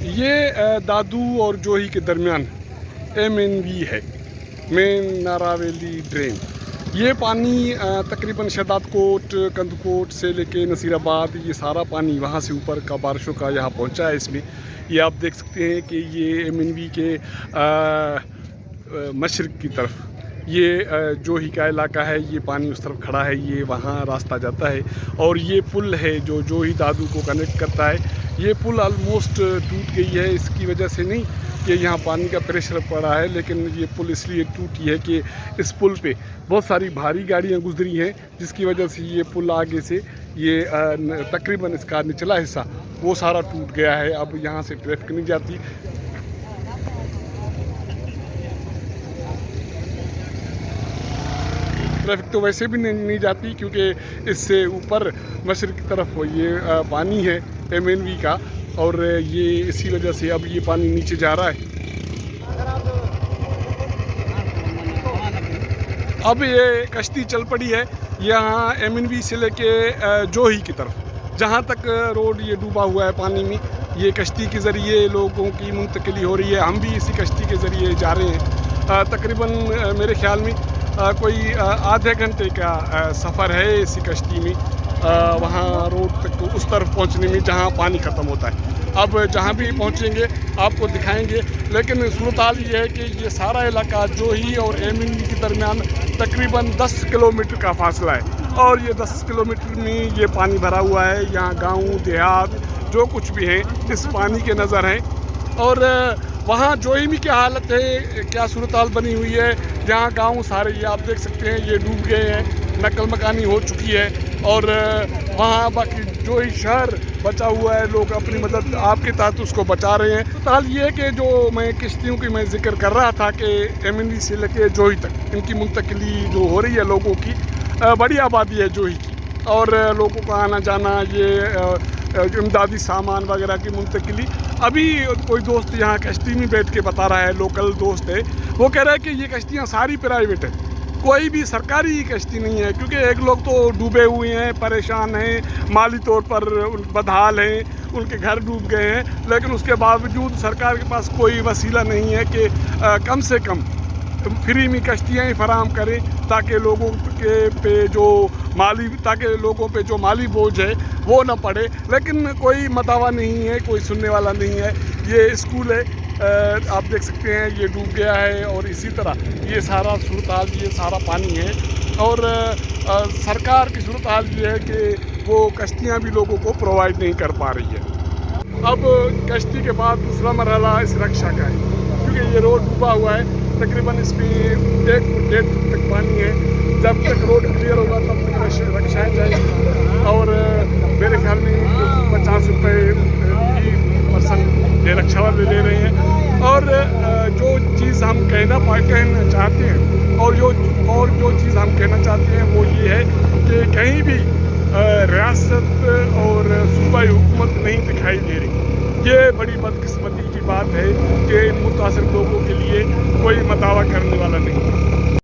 یہ دادو اور جوہی کے درمیان MNV ہے، مین ناراویلی ڈرین۔ یہ پانی تقریباً شہداد کوٹ، کند کوٹ سے لے کے نصیر آباد، یہ سارا پانی وہاں سے اوپر کا بارشوں کا یہاں پہنچا ہے۔ اس میں یہ آپ دیکھ سکتے ہیں کہ یہ MNV کے مشرق کی طرف یہ جوہی کا علاقہ ہے، یہ پانی اس طرف کھڑا ہے، یہ وہاں راستہ جاتا ہے۔ اور یہ پل ہے جو جوہی دادو کو کنیکٹ کرتا ہے، یہ پل آلموسٹ ٹوٹ گئی ہے۔ اس کی وجہ سے نہیں کہ یہاں پانی کا پریشر پڑا ہے، لیکن یہ پل اس لیے ٹوٹی ہے کہ اس پل پہ بہت ساری بھاری گاڑیاں گزری ہیں، جس کی وجہ سے یہ پل آگے سے یہ تقریباً اس کا نچلا حصہ وہ سارا ٹوٹ گیا ہے۔ اب یہاں سے ٹریفک نہیں جاتی۔ ٹریفک تو ویسے بھی نہیں جاتی، کیونکہ اس سے اوپر مشرق کی طرف یہ پانی ہے MNV کا، اور یہ اسی وجہ سے اب یہ پانی نیچے جا رہا ہے۔ اب یہ کشتی چل پڑی ہے یہاں MNV سے لے کے جوہی کی طرف، جہاں تک روڈ یہ ڈوبا ہوا ہے پانی میں، یہ کشتی کے ذریعے لوگوں کی منتقلی ہو رہی ہے۔ ہم بھی اسی کشتی کے ذریعے جا رہے ہیں۔ تقریباً میرے خیال میں کوئی آدھے گھنٹے کا سفر ہے اسی کشتی میں، وہاں روڈ تک اس طرف پہنچنے میں جہاں پانی ختم ہوتا ہے۔ اب جہاں بھی پہنچیں گے آپ کو دکھائیں گے، لیکن صورتحال یہ ہے کہ یہ سارا علاقہ جوہی اور MNV کے درمیان تقریباً 10 کلومیٹر کا فاصلہ ہے، اور یہ 10 کلومیٹر میں یہ پانی بھرا ہوا ہے۔ یہاں گاؤں دیہات جو کچھ بھی ہیں اس پانی کے نظر ہیں۔ اور وہاں جوہی میں کیا حالت ہے، کیا صورتحال بنی ہوئی ہے، یہاں گاؤں سارے یہ آپ دیکھ سکتے ہیں یہ ڈوب گئے ہیں، نقل مکانی ہو چکی ہے، اور وہاں باقی جوہی شہر بچا ہوا ہے، لوگ اپنی مدد آپ کے تحت اس کو بچا رہے ہیں۔ صورتحال یہ ہے کہ جو میں کشتیوں کی میں ذکر کر رہا تھا کہ MNV سے لے کے جوہی تک ان کی منتقلی جو ہو رہی ہے لوگوں کی، بڑی آبادی ہے جوہی کی، اور لوگوں کا آنا جانا، یہ امدادی سامان وغیرہ کی منتقلی۔ ابھی کوئی دوست یہاں کشتی میں بیٹھ کے بتا رہا ہے، لوکل دوست ہے، وہ کہہ رہا ہے کہ یہ کشتیاں ساری پرائیویٹ ہیں، کوئی بھی سرکاری کشتی نہیں ہے، کیونکہ ایک لوگ تو ڈوبے ہوئے ہیں، پریشان ہیں، مالی طور پر بدحال ہیں، ان کے گھر ڈوب گئے ہیں، لیکن اس کے باوجود سرکار کے پاس کوئی وسیلہ نہیں ہے کہ کم سے کم فری میں کشتیاں فراہم کریں، تاکہ لوگوں پہ جو مالی بوجھ ہے وہ نہ پڑے۔ لیکن کوئی مداوا نہیں ہے، کوئی سننے والا نہیں ہے۔ یہ اسکول ہے، آپ دیکھ سکتے ہیں یہ ڈوب گیا ہے، اور اسی طرح یہ سارا صورتحال، یہ سارا پانی ہے، اور سرکار کی صورتحال یہ ہے کہ وہ کشتیاں بھی لوگوں کو پرووائڈ نہیں کر پا رہی ہے۔ اب کشتی کے بعد دوسرا مرحلہ اس رکشا کا ہے، کیونکہ یہ روڈ ڈوبا ہوا ہے، تقریباً اس میں 1.5 فٹ تک پانی ہے۔ جب تک روڈ کلیئر ہوگا تب تک رکشائیں جائیں گی، اور میرے خیال میں 50 روپے فی پرسن یہ رکشا والے لے رہے ہیں۔ اور جو چیز ہم کہنا چاہتے ہیں، اور جو چیز ہم کہنا چاہتے ہیں وہ یہ ہے کہ کہیں بھی ریاست اور صوبائی حکومت نہیں دکھائی دے رہی۔ یہ بڑی بدقسمتی کی بات ہے کہ ان متاثر لوگوں کے لیے کوئی مداوا کرنے والا نہیں۔